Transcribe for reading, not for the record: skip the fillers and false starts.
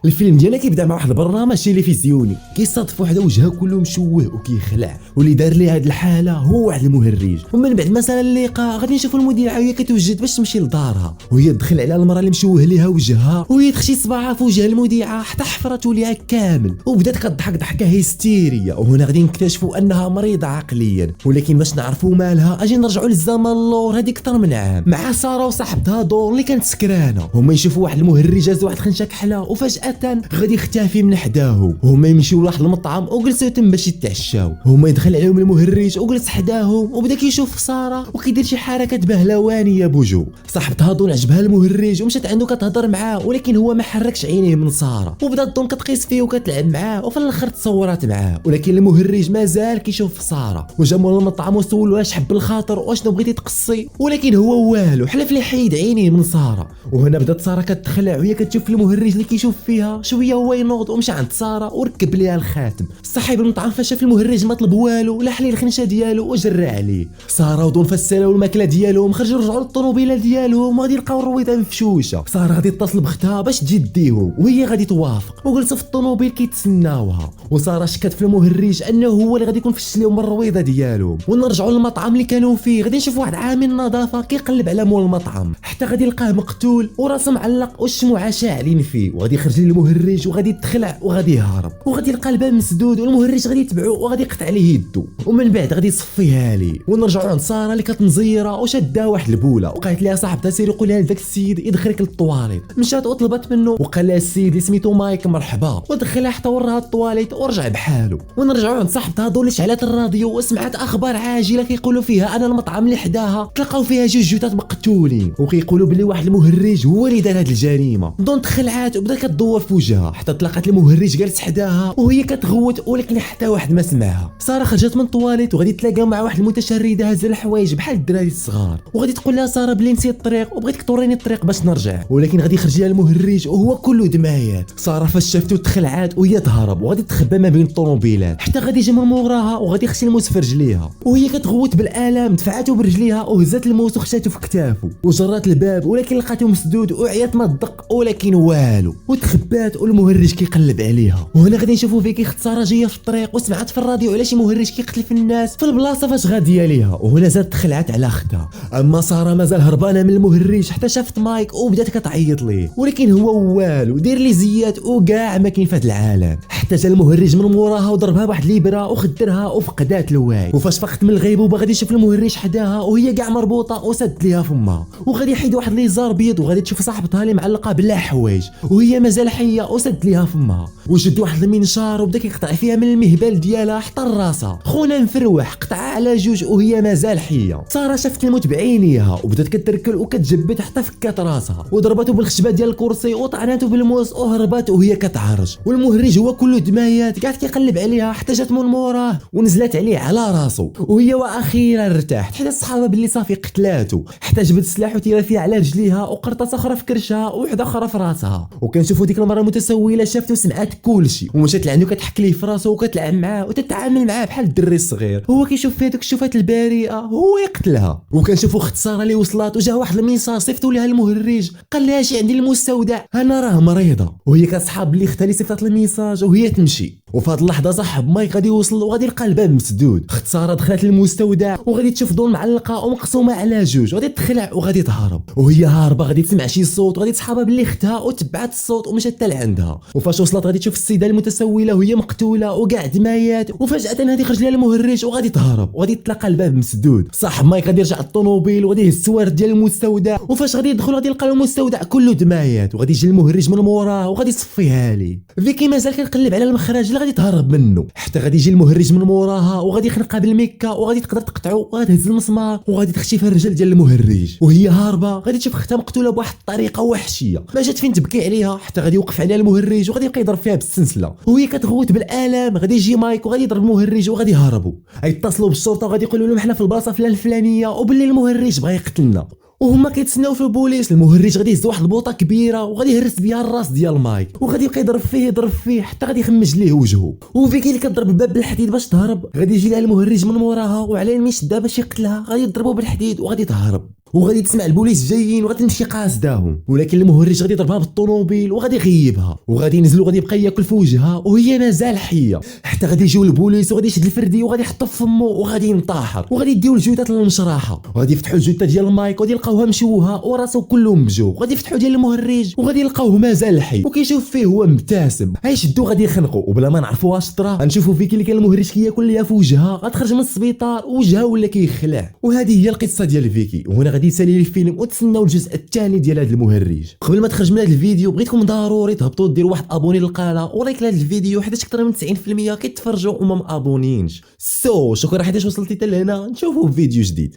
الفيلم ديالنا كيبدا مع واحد البرنامج تلفزيوني كيصادف واحد وجهه كله مشوه وكيخلع، واللي دار ليه هاد الحاله هو واحد المهرج. ومن بعد ما سال اللقاء غادي نشوفوا المذيعه وهي كتوجد باش تمشي لدارها، وهي تدخل على المراه اللي مشوه ليها وجهها، وهي تخشي صباعها في وجه المذيعه حتى حفرته ليها كامل، وبدات كتضحك ضحكه هيستيريه. وهنا غادي نكتشفوا انها مريضه عقليا، ولكن باش نعرفوا مالها اجي نرجعوا للزمن اللور هذيك اكثر من عام مع ساره وصاحبتها دور اللي كانت سكرانه. هما يشوفوا واحد المهرج جاز واحد الخنشه كحله وفجاه غادي يختفي من حداه. هما يمشيو لواحد المطعم وجلسوا تما باش يتعشاو. هما يدخل عليهم المهرج وجلس حداهم وبدا كيشوف ساره وكيدير شي حركات بهلوانيه بوجهو. صاحبتها دون عجبها المهرج ومشات عنده كتهضر معاه، ولكن هو ما حركش عينيه من ساره، وبدات دون كتقيس فيه وكتلعب معاه، وفي الاخر تصورات معاه. ولكن المهرج مازال كيشوف ساره، وجا مول المطعم وسولو واش حب الخاطر واشنو بغيتي تقصي، ولكن هو والو حلف لي حيد عينيه من ساره. وهنا بدات ساره كتخلع وهي كتشوف المهرج اللي كيشوف فيها. شويه هو ينوض ومشى عند ساره وركب ليها الخاتم. صاحب المطعم فاش شاف المهرج ما طلب والو لاح ليه الخنشه ديالو وجرى عليه. ساره ودون فساله والماكله ديالهم خرجوا رجعوا للطوموبيله ديالهم وغادي يلقاو الرويضه مفشوشه. ساره غادي تتصل بختها باش تجي ديهم، وهي غادي توافق وجلسوا في الطوموبيل كيتسناوها. وساره شكات في المهرج انه هو اللي غادي يكون فشل لهم الرويضه ديالهم. ونرجعوا للمطعم اللي كانوا فيه، غادي نشوف واحد عامل نظافه كيقلب على مول المطعم حتى غادي يلقاه مقتول وراسه معلق والشموعه شاعلين فيه. وغادي يخرج ليه المهرج وغادي يتخلع وغادي يهرب، وغادي يلقى الباب مسدود والمهرج غادي يتبعو وغادي يقطع عليه يدو، ومن بعد غادي يصفيها ليه. ونرجعوا عند ساره اللي كتنزيره وشادها واحد البوله، وقالت لها صاحبتها سيري قولها لذاك السيد يدخلك للطواليت. مشات وطلبت منه وقال لها السيد اللي سميتو مايك مرحبا، ودخلها حتى وراها الطواليت ورجع بحاله. ونرجعوا عند صاحبتها دول شعلات الراديو وسمعت اخبار عاجله كيقولوا فيها انا المطعم اللي حداها تلقاو فيها جوج جثث مقتولين، وكيقولوا بلي واحد المهرج هو اللي دار هاد الجريمه. دون تخلعات وبدا كتدور في وجهها حتى تلاقات المهرج جالس حداها وهي كتغوت، ولكن حتى واحد ما سمعها. ساره خرجت من الطواليت وغادي تلاقى مع واحد المتشرده هازه الحوايج بحال الدراري الصغار، وغادي تقول لها ساره بلي نسيت الطريق وبغيتك توريني الطريق باش نرجع، ولكن غادي يخرج لها المهرج وهو كله دمايات. ساره فاش شافته تخلعات وهي تهرب وغادي تخبى ما بين الطوموبيلات حتى غادي يجي من موراها وغادي يخشي الموس في رجليها، وهي كتغوت بالالم دفعته برجليها وهزات الموس وخشاتو في كتافه وجرات الباب، ولكن لقاتو مسدود وعيات ما تدق ولكن والو، وتخبات والمهرج كيقلب عليها. وهنا غادي نشوفوا فيكي اخت ساره جايه في الطريق وسمعت في الراديو على شي مهرج كيقتل في الناس في البلاصه فاش غاديه ليها، وهنا زادت تخلعت على اختها. اما ساره مازال هربانه من المهرج حتى شافت مايك وبدات كتعيط ليه، ولكن هو والو دير لي زيات وكاع ما كاين في هذا العالم. حتى جا المهرج من موراها وضربها بواحد الابره وخدرها وفقدات الوعي. وفاش فقت من الغيبوبه غادي يشوف المهرج حداها وهي كاع مربوطه وسد ليها فمها، وغادي يحيد واحد ليزار بيض وغادي تشوف صاحبتها اللي معلقه بلا حوايج وهي مازال حيه وسد ليها فمها، وجد واحد المنشار وبدا كيقطع فيها من المهبل ديالها حتى راسها. خونا مفروح قطعها على جوج وهي مازال حيه. ساره شافت الموت بعينيها وبدات كتركل وكتجبد حتى فكات راسها، وضربته بالخشبه ديال الكرسي وطعنته بالموس وهربات وهي كتعرج. والمهرج هو كله دمايات قاعد كيقلب عليها حتى جات من موراه ونزلت عليه على راسو، وهي واخيرا ارتاحت حتى الصحابه باللي صافي قتلاتو. حتى جبد السلاح وتيرا فيه على رجليها وقرطه اخرى في كرشها ووحده اخرى في راسها. وكنشوفوا ديك المره المتسوله شافته وسمعت كلشي ومشات لعنده كتحك ليه في راسو وكتلعب معاه وتتعامل معاه بحال الدري الصغير. هو كيشوف فيها دوك الشوفات البريئه هو يقتلها. وكنشوفوا اخت ساره اللي وصلات وجا واحد الميساج صيفطوا لها المهرج قال لها شي عندي المستودع انا راه مريضه، وهي كتصحاب اللي اختها اللي صيفطت الميساج وهي تمشي. وفي هذه اللحظه صاحب مايك غادي يوصل وغادي يلقى الباب مسدود. اخت ساره دخلت للمستودع وغادي تشوف دون معلقه ومقسومه على جوج وغادي تخلع وغادي تهرب. وهي هاربه غادي تسمع شي صوت وغادي تصحابها باللي اختها وتبعت الصوت ومشات حتى لعندها. وفاش وصلت غادي تشوف السيده المتسوله وهي مقتوله وكاع دمايات، وفجاه غادي يخرج لها المهرج وغادي تهرب وغادي تلقى الباب مسدود. صاحب مايك غادي يرجع للطوموبيل وغادي يهز السوارت ديال المستودع، وفاش غادي يدخل غادي يلقى المستودع كله دمايات وغادي يجي المهرج من موراه وغادي يصفيها ليه. فيكي مازال كنقلب على المخرج اللي غادي تهرب منه حتى غادي يجي المهرج من موراها وغادي يخنقها بالميكا وغادي تقدر تقطعو وغادي تهز المسمار وغادي تخشي في الرجل ديال المهرج. وهي هاربه غادي تشوف اختها مقتوله بواحد الطريقه وحشيه ما جات فين تبكي عليها حتى غادي يوقف عليها المهرج وغادي يبقى يضرب فيها بالسلسله وهي كتغوت بالالم. غادي يجي مايك وغادي يضرب المهرج وغادي يهربوا. غيتصلوا بالشرطه وغادي يقولوا لهم حنا في البلاصه الفلانيه وباللي المهرج بغى يقتلنا، وهما كيتسناو في البوليس. المهرج غادي يهز واحد البوطه كبيره وغادي يهرس بها الراس ديال مايك وغادي يبقى يضرب فيه حتى غادي يخمج ليه وجهه. وفيكي اللي كتضرب الباب بالحديد باش تهرب غادي يجي لها المهرج من موراها وعلى المشده باش يقتلها غادي يضربوا بالحديد وغادي تهرب. وغادي تسمع البوليس جايين وغادي تمشي قاصداهم، ولكن المهرج غادي يضربها بالطوموبيل وغادي يغيبها، وغادي ينزل وغادي يبقى ياكل في وجهها وهي مازال حيه، حتى غادي يجيو البوليس وغادي يشد الفردي وغادي يحطه في فمه وغادي ينتحر، وغادي يديو الجثث للمشرحه، وغادي يفتحوا الجثه ديال المايك وغادي يلقاوها مشوهه وراسو كله مبجوع، وغادي يفتحوا ديال المهرج وغادي يلقاوه مازال حي وكيشوف فيه هو مبتسم، غيشدو غادي يخنقوا وبلا ما نعرفوا واش طرا غنشوفوا فيك اللي كان المهرج كياكل ليها في وجهها، غتخرج من السبيطار وجهها ولا كيخلع. وهذه هي القصه ديال فيكي، وهنا غادي يسالي الفيلم وتسناو الجزء الثاني ديال هذا المهرج. قبل ما تخرج من هذا الفيديو بغيتكم ضروري تهبطوا ديروا واحد ابوني للقناه ولايك لهذا الفيديو، حيت اكثر من 90% كيتفرجوا وما مابونينش. شكرا حيت وصلتي حتى لهنا، نشوفوا في فيديو جديد.